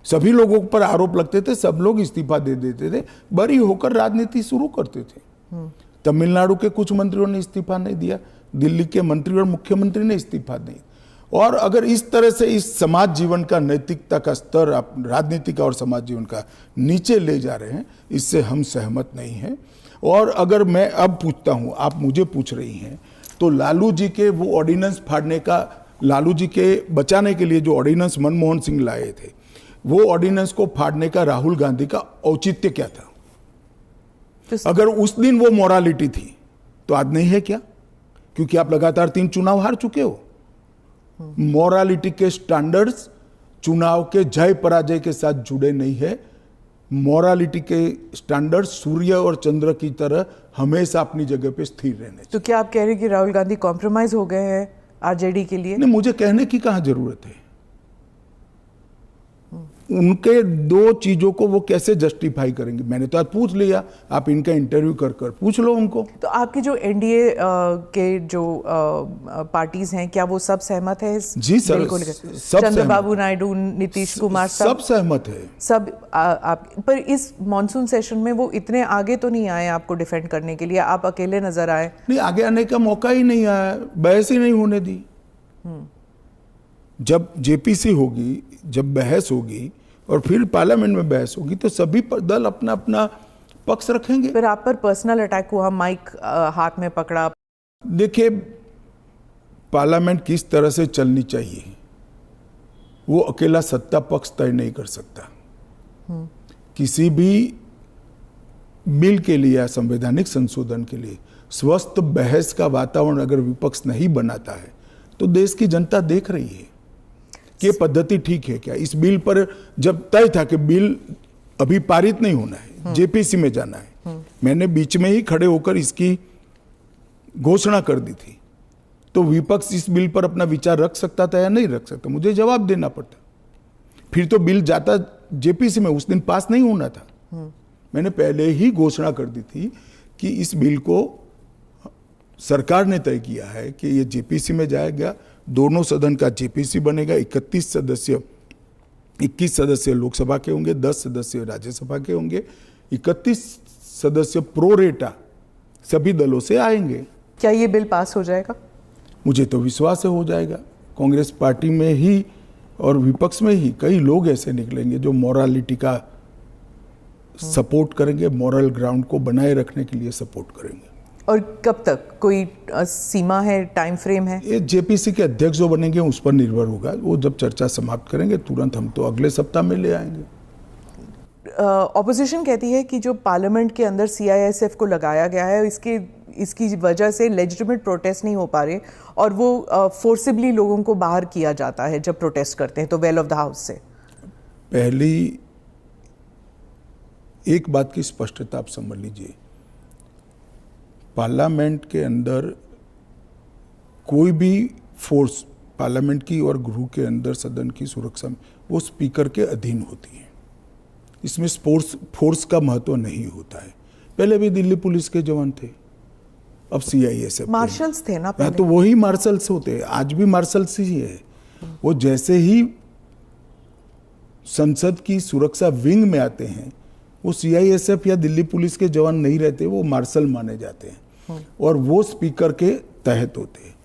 सभी लोगों पर आरोप लगते थे, सब लोग इस्तीफा दे देते थे, बरी होकर राजनीति शुरू करते थे। तमिलनाडु के कुछ मंत्रियों ने इस्तीफा नहीं दिया, दिल्ली के मंत्री और मुख्यमंत्री ने इस्तीफा नहीं, और अगर इस तरह से इस समाज जीवन का, नैतिकता का स्तर आप राजनीति का और समाज जीवन का नीचे ले जा रहे हैं, इससे हम सहमत नहीं हैं। और अगर मैं अब पूछता हूं, आप मुझे पूछ रही हैं, तो लालू जी के वो ऑर्डिनेंस फाड़ने का, लालू जी के बचाने के लिए जो ऑर्डिनेंस मनमोहन सिंह लाए थे, वो ऑर्डिनेंस को फाड़ने का राहुल गांधी का औचित्य क्या था? अगर उस दिन वो मोरालिटी थी तो आज नहीं है क्या? क्योंकि आप लगातार 3 चुनाव हार चुके हो। मोरालिटी के स्टैंडर्ड्स चुनाव के जय पराजय के साथ जुड़े नहीं है। मोरालिटी के स्टैंडर्ड्स सूर्य और चंद्र की तरह हमेशा अपनी जगह पे स्थिर रहने चाहिए। तो क्या आप कह रहे हैं कि राहुल गांधी कॉम्प्रोमाइज हो गए हैं आरजेडी के लिए? नहीं, मुझे कहने की कहाँ जरूरत है। उनके 2 चीजों को वो कैसे जस्टिफाई करेंगे? मैंने तो आज पूछ लिया, आप इनका इंटरव्यू कर पूछ लो उनको। तो आपकी जो एनडीए के जो पार्टीज हैं, क्या वो सब सहमत है इस जी सर, बिल को लेकर? सब चंद्रबाबू नायडू, नीतीश कुमार, सब सहमत है। सब आप पर इस मॉनसून सेशन में वो इतने आगे तो नहीं आए आपको डिफेंड करने के लिए, आप अकेले नजर आए। नहीं, आगे आने का मौका ही नहीं आया, बहस ही नहीं होने दी। जब जेपीसी होगी, जब बहस होगी और फिर पार्लियामेंट में बहस होगी, तो सभी दल अपना अपना पक्ष रखेंगे। फिर आप पर पर्सनल अटैक हुआ, माइक हाथ में पकड़ा। देखिए, पार्लियामेंट किस तरह से चलनी चाहिए वो अकेला सत्ता पक्ष तय नहीं कर सकता। किसी भी बिल के लिए या संवैधानिक संशोधन के लिए स्वस्थ बहस का वातावरण अगर विपक्ष नहीं बनाता है, तो देश की जनता देख रही है कि पद्धति ठीक है क्या। इस बिल पर जब तय था कि बिल अभी पारित नहीं होना है, जेपीसी में जाना है, मैंने बीच में ही खड़े होकर इसकी घोषणा कर दी थी, तो विपक्ष इस बिल पर अपना विचार रख सकता था या नहीं रख सकता, मुझे जवाब देना पड़ता। फिर तो बिल जाता जेपीसी में, उस दिन पास नहीं होना था। मैंने पहले ही घोषणा कर दी थी कि इस बिल को सरकार ने तय किया है कि ये जेपीसी में जाएगा, दोनों सदन का जेपीसी बनेगा, 21 सदस्य लोकसभा के होंगे, 10 सदस्य राज्यसभा के होंगे, 31 सदस्य प्रोरेटा सभी दलों से आएंगे। क्या ये बिल पास हो जाएगा? मुझे तो विश्वास है हो जाएगा। कांग्रेस पार्टी में ही और विपक्ष में ही कई लोग ऐसे निकलेंगे जो मोरालिटी का सपोर्ट करेंगे, मोरल ग्राउंड को बनाए रखने के लिए सपोर्ट करेंगे। और कब तक, कोई सीमा है, टाइम फ्रेम है? ये जेपीसी के अध्यक्ष जो बनेंगे उस पर निर्भर होगा। वो जब चर्चा समाप्त करेंगे तुरंत हम तो अगले सप्ताह में ले आएंगे। ऑपोजिशन कहती है कि जो पार्लियामेंट के अंदर सीआईएसएफ को लगाया गया है, इसकी वजह से लेजिटिमेट प्रोटेस्ट नहीं हो पा रहे और वो फोर्सिबली लोगों को बाहर किया जाता है जब प्रोटेस्ट करते हैं, तो वेल ऑफ द हाउस से। पहली एक बात की स्पष्टता आप समझ लीजिए, पार्लियामेंट के अंदर कोई भी फोर्स पार्लियामेंट की और गृह के अंदर सदन की सुरक्षा में वो स्पीकर के अधीन होती है। इसमें फोर्स का महत्व नहीं होता है। पहले भी दिल्ली पुलिस के जवान थे, अब सीआईएसएफ मार्शल्स थे ना पहले। तो वही मार्शल्स होते हैं, आज भी मार्शल्स ही है। वो जैसे ही संसद की सुरक्षा विंग में आते हैं, वो सीआईएसएफ या दिल्ली पुलिस के जवान नहीं रहते, वो मार्शल माने जाते हैं और वो स्पीकर के तहत होते हैं।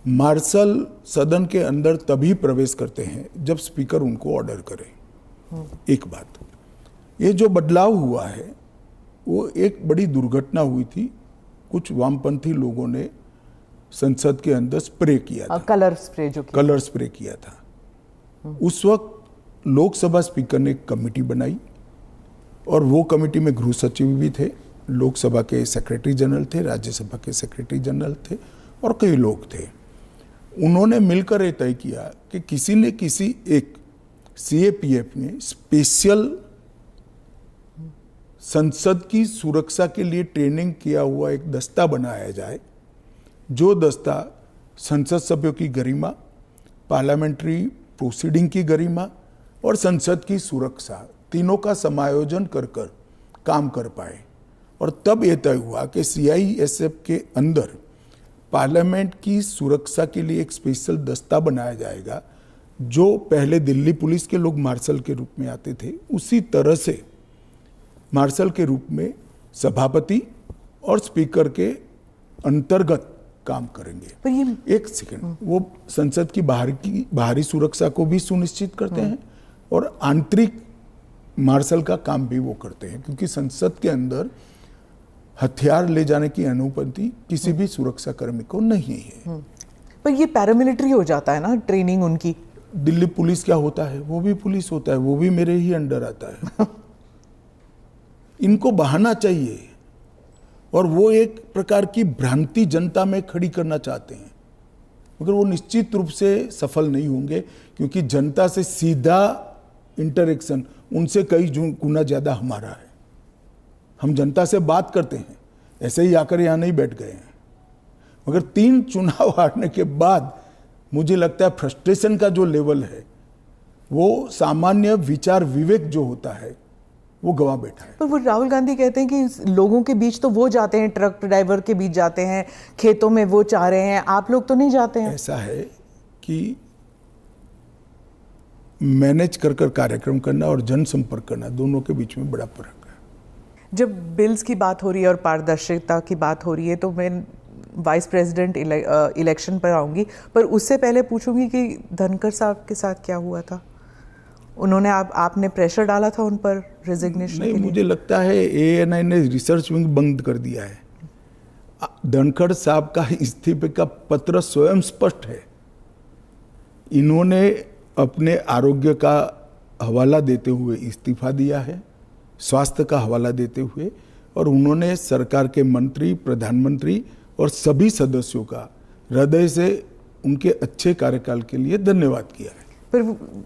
मार्शल सदन के अंदर तभी प्रवेश करते हैं जब स्पीकर उनको ऑर्डर करे। एक बात, ये जो बदलाव हुआ है वो एक बड़ी दुर्घटना हुई थी। कुछ वामपंथी लोगों ने संसद के अंदर स्प्रे किया था, कलर स्प्रे किया था। उस वक्त लोकसभा स्पीकर ने एक कमेटी बनाई और वो कमेटी में गृह सचिव भी थे, लोकसभा के सेक्रेटरी जनरल थे, राज्यसभा के सेक्रेटरी जनरल थे और कई लोग थे। उन्होंने मिलकर ये तय किया कि किसी न किसी एक सीएपीएफ ने स्पेशल संसद की सुरक्षा के लिए ट्रेनिंग किया हुआ एक दस्ता बनाया जाए, जो दस्ता संसद सभ्यों की गरिमा, पार्लियामेंट्री प्रोसीडिंग की गरिमा और संसद की सुरक्षा तीनों का समायोजन कर काम कर पाए। और तब यह तय हुआ कि सीआईएसएफ के अंदर पार्लियामेंट की सुरक्षा के लिए एक स्पेशल दस्ता बनाया जाएगा, जो पहले दिल्ली पुलिस के लोग मार्शल के रूप में आते थे, उसी तरह से मार्शल के रूप में सभापति और स्पीकर के अंतर्गत काम करेंगे। पर ये एक सेकंड, वो संसद की बाहरी सुरक्षा को भी सुनिश्चित करते हैं और आंतरिक मार्शल का काम भी वो करते हैं, क्योंकि संसद के अंदर हथियार ले जाने की अनुमति किसी भी सुरक्षा कर्मी को नहीं है। पर ये पैरामिलिट्री हो जाता है ना ट्रेनिंग उनकी। दिल्ली पुलिस क्या होता है, वो भी पुलिस होता है, वो भी मेरे ही अंडर आता है। इनको बहाना चाहिए और वो एक प्रकार की भ्रांति जनता में खड़ी करना चाहते हैं, मगर वो निश्चित रूप से सफल नहीं होंगे, क्योंकि जनता से सीधा इंटरेक्शन उनसे कई गुना ज्यादा हमारा है। हम जनता से बात करते हैं, ऐसे ही आकर यहाँ नहीं बैठ गए हैं। मगर 3 चुनाव हारने के बाद मुझे लगता है फ्रस्ट्रेशन का जो लेवल है, वो सामान्य विचार विवेक जो होता है वो गवा बैठा है। पर वो राहुल गांधी कहते हैं कि लोगों के बीच तो वो जाते हैं, ट्रक ड्राइवर के बीच जाते हैं, खेतों में वो चाह रहे हैं, आप लोग तो नहीं जाते हैं। ऐसा है कि मैनेज कर कार्यक्रम करना और जनसंपर्क करना, दोनों के बीच में बड़ा फर्क है। जब बिल्स की बात हो रही है और पारदर्शिता की बात हो रही है, तो मैं वाइस प्रेसिडेंट इलेक्शन पर आऊंगी, पर उससे पहले पूछूंगी कि धनखड़ साहब के साथ क्या हुआ था। उन्होंने आपने प्रेशर डाला था उन पर रेजिग्नेशन के लिए? मुझे लगता है ANI ने रिसर्च विंग बंद कर दिया है। धनखड़ साहब का इस्तीफे का पत्र स्वयं स्पष्ट है। इन्होंने अपने आरोग्य का हवाला देते हुए इस्तीफा दिया है, स्वास्थ्य का हवाला देते हुए, और उन्होंने सरकार के मंत्री, प्रधानमंत्री और सभी सदस्यों का हृदय से उनके अच्छे कार्यकाल के लिए धन्यवाद किया है। पर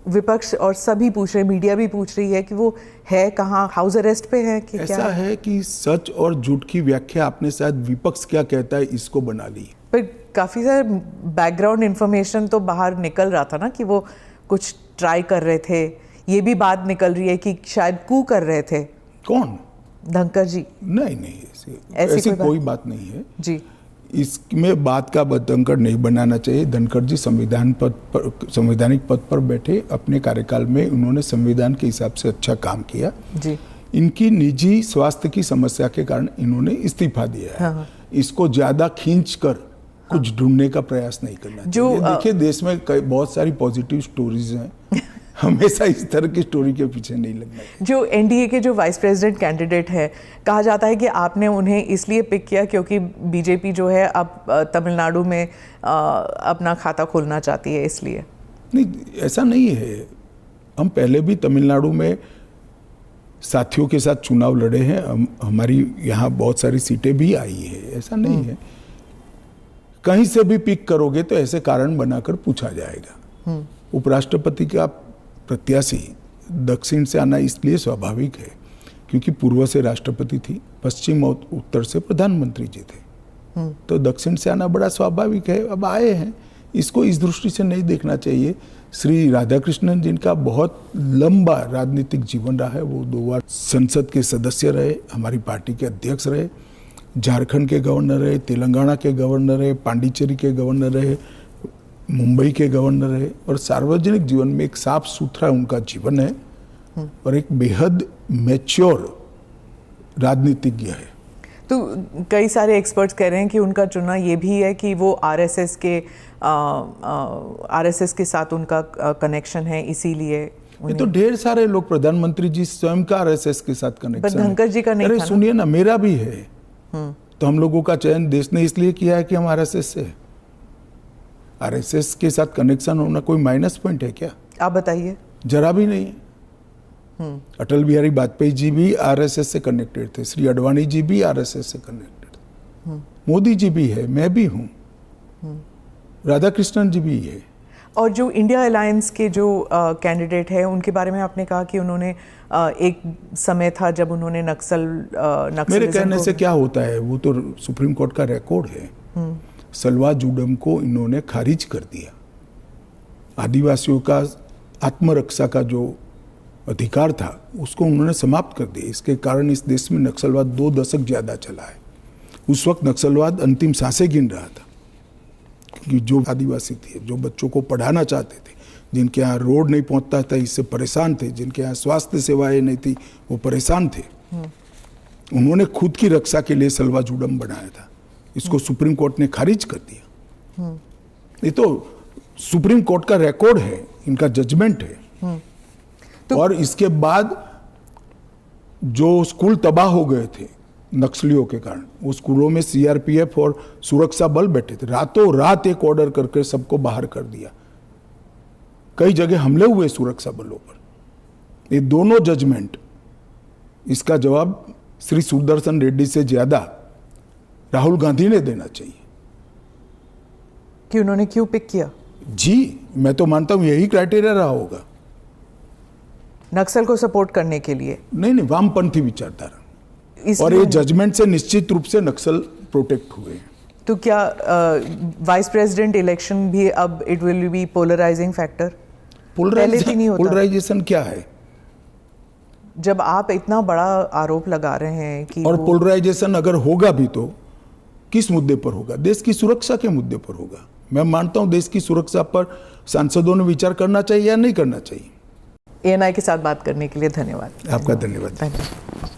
विपक्ष और सभी पूछ रहे, मीडिया भी पूछ रही है कि वो है कहाँ, हाउस अरेस्ट पे है कि ऐसा क्या है कि सच और झूठ की व्याख्या आपने शायद विपक्ष क्या कहता है इसको बना ली। पर काफी सारे बैकग्राउंड इंफॉर्मेशन तो बाहर निकल रहा था ना कि वो कुछ ट्राई कर रहे थे। ये भी बात निकल रही है कि शायद कू कर रहे थे। कौन? धनखड़ जी? नहीं, ऐसी कोई बात नहीं है जी। इसमें बात का बतंकर नहीं बनाना चाहिए। धनखड़ जी संवैधानिक पद पर बैठे, अपने कार्यकाल में उन्होंने संविधान के हिसाब से अच्छा काम किया जी। इनकी निजी स्वास्थ्य की समस्या के कारण इन्होंने इस्तीफा दिया है। हाँ। इसको ज्यादा खींचकर कुछ ढूंढने का प्रयास नहीं करना चाहिए। देखिए, देश में बहुत सारी पॉजिटिव स्टोरीज हैं, हमेशा इस तरह की स्टोरी के पीछे नहीं लगना चाहिए। जो NDA के जो वाइस प्रेसिडेंट कैंडिडेट है, कहा जाता है कि आपने उन्हें इसलिए पिक किया क्योंकि बीजेपी जो है अब तमिलनाडु में अपना खाता खोलना चाहती है, इसलिए। नहीं, ऐसा नहीं है। हम पहले भी तमिलनाडु में साथियों के साथ चुनाव लड़े हैं, हमारी यहाँ बहुत सारी सीटें भी आई है, ऐसा नहीं है। कहीं से भी पिक करोगे तो ऐसे कारण बनाकर पूछा जाएगा। उपराष्ट्रपति का प्रत्याशी दक्षिण से आना इसलिए स्वाभाविक है क्योंकि पूर्व से राष्ट्रपति थी, पश्चिम और उत्तर से प्रधानमंत्री जी थे, तो दक्षिण से आना बड़ा स्वाभाविक है। अब आए हैं, इसको इस दृष्टि से नहीं देखना चाहिए। श्री राधाकृष्णन जिनका बहुत लंबा राजनीतिक जीवन रहा है, वो 2 बार संसद के सदस्य रहे, हमारी पार्टी के अध्यक्ष रहे, झारखंड के गवर्नर रहे, तेलंगाना के गवर्नर रहे, पांडिचेरी के गवर्नर रहे, मुंबई के गवर्नर रहे, और सार्वजनिक जीवन में एक साफ सुथरा उनका जीवन है और एक बेहद मैच्योर राजनीतिज्ञ है। तो कई सारे एक्सपर्ट्स कह रहे हैं कि उनका चुनाव ये भी है कि वो आरएसएस के साथ उनका कनेक्शन है, इसीलिए। ये तो ढेर सारे लोग, प्रधानमंत्री जी स्वयं का आरएसएस के साथ कनेक्शन है। धनखड़ जी का नहीं था। अरे सुनिए ना, मेरा भी है। तो हम लोगों का चयन देश ने इसलिए किया है कि हम आरएसएस से, आरएसएस के साथ कनेक्शन होना कोई माइनस पॉइंट है क्या? आप बताइए। जरा भी नहीं है। अटल बिहारी वाजपेयी जी भी आरएसएस से कनेक्टेड थे, श्री अडवाणी जी भी आरएसएस से कनेक्टेड थे, मोदी जी भी है, मैं भी हूँ, राधाकृष्णन जी भी है। और जो इंडिया अलायंस के जो कैंडिडेट है, उनके बारे में आपने कहा कि उन्होंने एक समय था जब उन्होंने नक्सलिज्म मेरे कहने से क्या होता है, वो तो सुप्रीम कोर्ट का रिकॉर्ड है। सलवा जुडम को इन्होंने खारिज कर दिया। आदिवासियों का आत्मरक्षा का जो अधिकार था उसको उन्होंने समाप्त कर दिया। इसके कारण इस देश में नक्सलवाद 2 दशक ज्यादा चला है। उस वक्त नक्सलवाद अंतिम सांसें गिन रहा था, क्योंकि जो आदिवासी थे, जो बच्चों को पढ़ाना चाहते थे, जिनके यहाँ रोड नहीं पहुंचता था, इससे परेशान थे, जिनके यहाँ स्वास्थ्य सेवाएं नहीं थी, वो परेशान थे। उन्होंने खुद की रक्षा के लिए सलवा जुडम बनाया था। इसको सुप्रीम कोर्ट ने खारिज कर दिया। ये तो सुप्रीम कोर्ट का रिकॉर्ड है, इनका जजमेंट है। और इसके बाद जो स्कूल तबाह हो गए थे नक्सलियों के कारण, वो स्कूलों में सीआरपीएफ और सुरक्षा बल बैठे थे, रातों रात एक ऑर्डर करके सबको बाहर कर दिया। कई जगह हमले हुए सुरक्षा बलों पर। ये दोनों जजमेंट, इसका जवाब श्री सुदर्शन रेड्डी से ज्यादा राहुल गांधी ने देना चाहिए कि उन्होंने क्यों पिक किया। जी, मैं तो मानता हूं यही क्राइटेरिया रहा होगा। नक्सल को सपोर्ट करने के लिए नहीं, वामपंथी विचारधारा। और ये जजमेंट से निश्चित रूप से नक्सल प्रोटेक्ट हुए हैं। तो क्या वाइस प्रेसिडेंट इलेक्शन भी अब it will be polarising factor? पहले भी नहीं होता। पोलराइजेशन क्या है? जब आप इतना बड़ा आरोप लगा रहे हैं कि और पोलराइजेशन अगर होगा भी तो किस मुद्दे पर होगा? देश की सुरक्षा के मुद्दे पर होगा। मैं मानता हूं देश की सुरक्षा पर सांसदों ने विचार करना चाहिए या नहीं करना चाहिए। ANI के साथ बात करने के लिए धन्यवाद। आपका धन्यवाद।